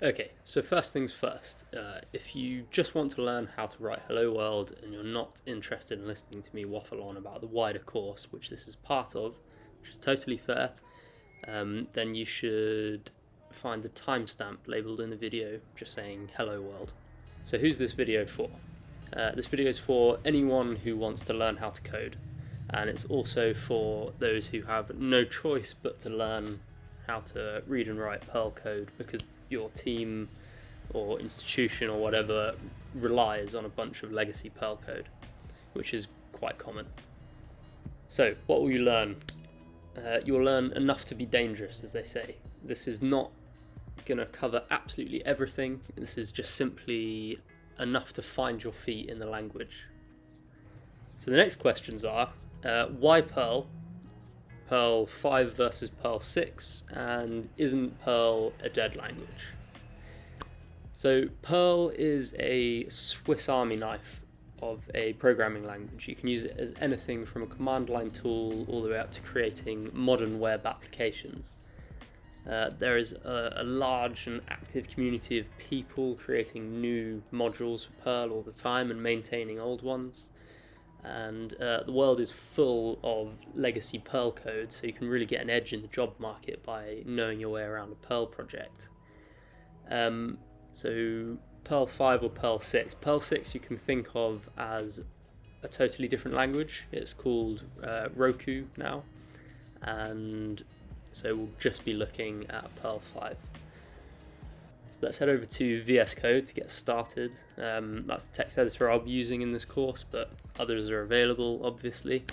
Okay, so first things first, if you just want to learn how to write Hello World and you're not interested in listening to me waffle on about the wider course, which this is part of, which is totally fair, then you should find the timestamp labelled in the video just saying Hello World. So who's this video for? This video is for anyone who wants to learn how to code, and it's also for those who have no choice but to learn how to read and write Perl code because your team or institution or whatever relies on a bunch of legacy Perl code, which is quite common. So what will you learn? You'll learn enough to be dangerous, as they say. This is not going to cover absolutely everything. This is just simply enough to find your feet in the language. So the next questions are, why Perl? Perl 5 versus Perl 6, and isn't Perl a dead language? So Perl is a Swiss Army knife of a programming language. You can use it as anything from a command line tool all the way up to creating modern web applications. There is a large and active community of people creating new modules for Perl all the time and maintaining old ones. And the world is full of legacy Perl code, so you can really get an edge in the job market by knowing your way around a Perl project. So Perl 5 or Perl 6. Perl 6 you can think of as a totally different language. It's called Roku now, and so we'll just be looking at Perl 5. Let's head over to VS Code to get started. That's the text editor I'll be using in this course, but others are available, obviously.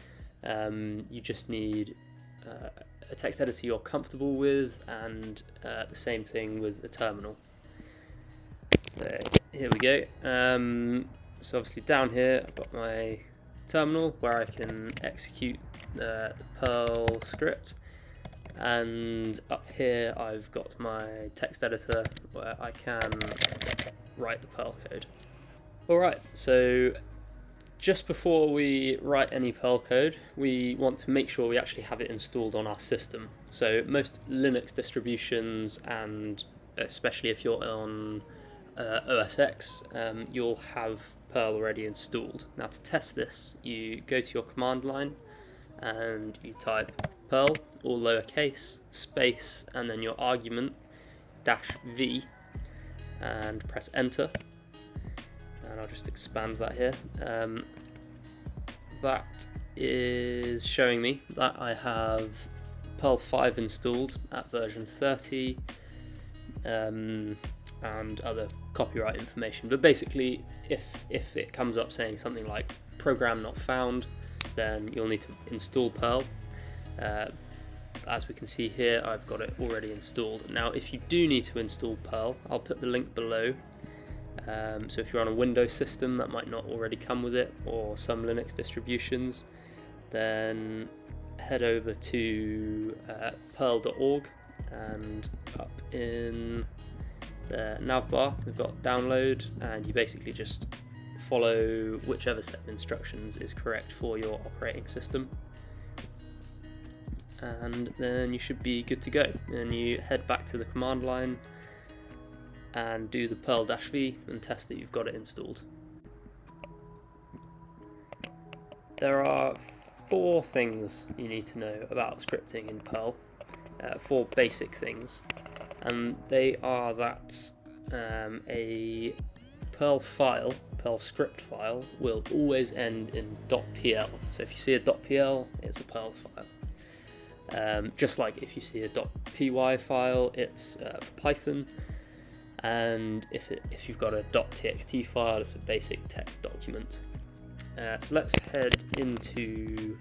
You just need a text editor you're comfortable with, and the same thing with a terminal. So here we go. So obviously down here I've got my terminal where I can execute the Perl script. And up here I've got my text editor where I can write the Perl code. Alright, so just before we write any Perl code, we want to make sure we actually have it installed on our system. So most Linux distributions, and especially if you're on OS X, you'll have Perl already installed. Now to test this, you go to your command line and you type Perl, all lowercase, space, and then your argument, -v, and press enter. And I'll just expand that here. That is showing me that I have Perl 5 installed at version 30, and other copyright information. But basically, if it comes up saying something like program not found, then you'll need to install Perl. As we can see here, I've got it already installed. Now if you do need to install Perl, I'll put the link below. So if you're on a Windows system that might not already come with it, or some Linux distributions, then head over to perl.org, and up in the navbar we've got download, and you basically just follow whichever set of instructions is correct for your operating system, and then you should be good to go. And you head back to the command line and do the perl-v and test that you've got it installed. There are 4 things you need to know about scripting in Perl, 4 basic things, and they are that a Perl file, Perl script file, will always end in .pl. So if you see a .pl, it's a Perl file. Just like if you see a .py file, it's for Python, and if you've got a .txt file, it's a basic text document. So let's head into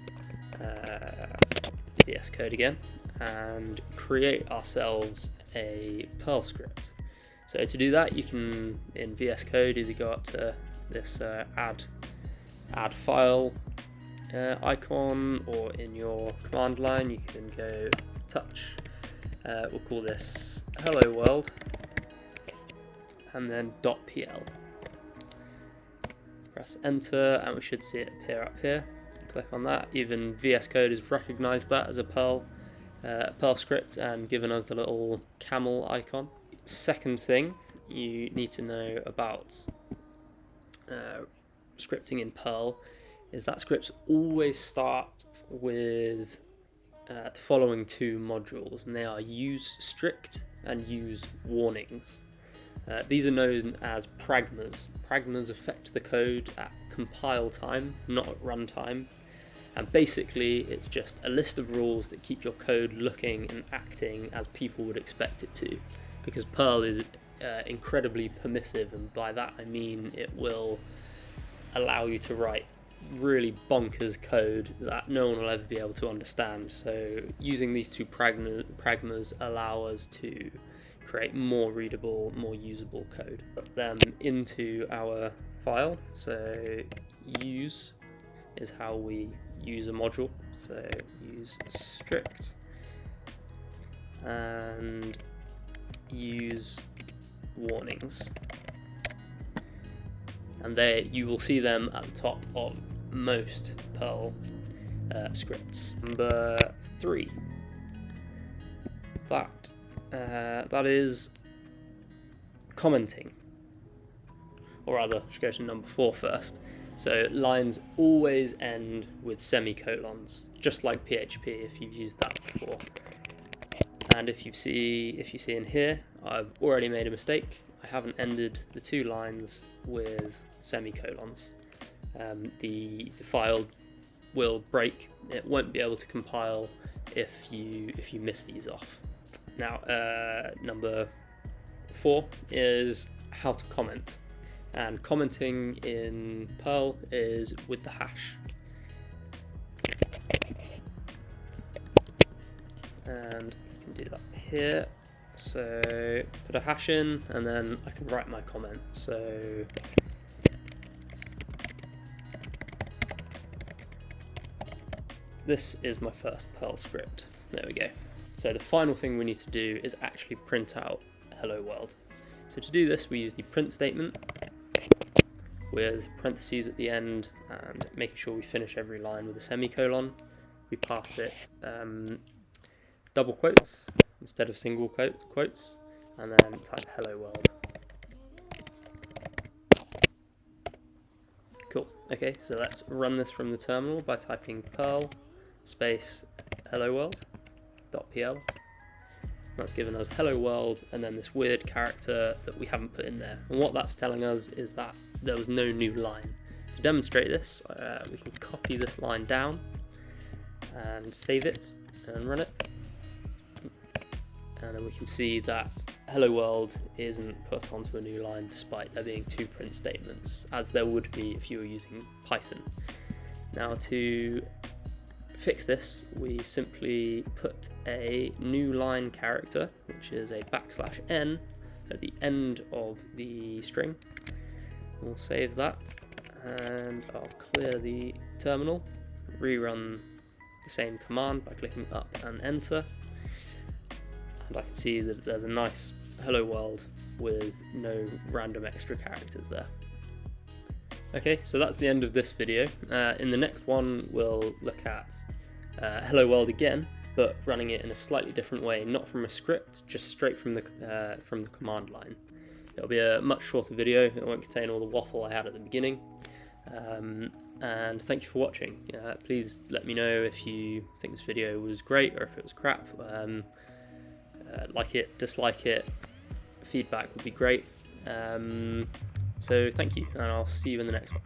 VS Code again and create ourselves a Perl script. So to do that, you can, in VS Code, either go up to this add file icon, or in your command line you can go touch, we'll call this hello world, and then .pl. Press enter and we should see it appear up here. Click on that. Even VS Code has recognized that as a Perl script and given us the little camel icon. second thing you need to know about scripting in Perl is that scripts always start with the following two modules, and they are use strict and use warnings. These are known as pragmas. Pragmas affect the code at compile time, not at runtime. And basically, it's just a list of rules that keep your code looking and acting as people would expect it to. Because Perl is incredibly permissive, and by that I mean it will allow you to write really bonkers code that no one will ever be able to understand. So using these two pragmas allow us to create more readable, more usable code. Put them into our file. So use is how we use a module. So use strict and use warnings. And there you will see them at the top of most Perl scripts. Number 3. That is commenting. Or rather, I should go to number 4 first. So lines always end with semicolons, just like PHP if you've used that before. And if you see in here, I've already made a mistake. I haven't ended the 2 lines with semicolons. The file will break. It won't be able to compile if you miss these off. Now, number 4 is how to comment. And commenting in Perl is with the hash. And you can do that here. So put a hash in, and then I can write my comment. So this is my first Perl script. There we go. So the final thing we need to do is actually print out hello world. So to do this, we use the print statement with parentheses at the end and making sure we finish every line with a semicolon. We pass it double quotes instead of single quotes, and then type hello world. Cool. Okay, so let's run this from the terminal by typing perl space hello world.pl. That's given us hello world and then this weird character that we haven't put in there. And what that's telling us is that there was no new line. To demonstrate this, we can copy this line down and save it and run it. And then we can see that hello world isn't put onto a new line despite there being 2 print statements, as there would be if you were using Python. Now to fix this, we simply put a new line character, which is a \n at the end of the string. We'll save that, and I'll clear the terminal, rerun the same command by clicking up and enter, and I can see that there's a nice hello world with no random extra characters there. Okay, so that's the end of this video. In the next one, we'll look at hello world again, but running it in a slightly different way, not from a script, just straight from the command line. It'll be a much shorter video. It won't contain all the waffle I had at the beginning. And thank you for watching. Please let me know if you think this video was great or if it was crap. Like it, dislike it. Feedback would be great. So thank you, and I'll see you in the next one.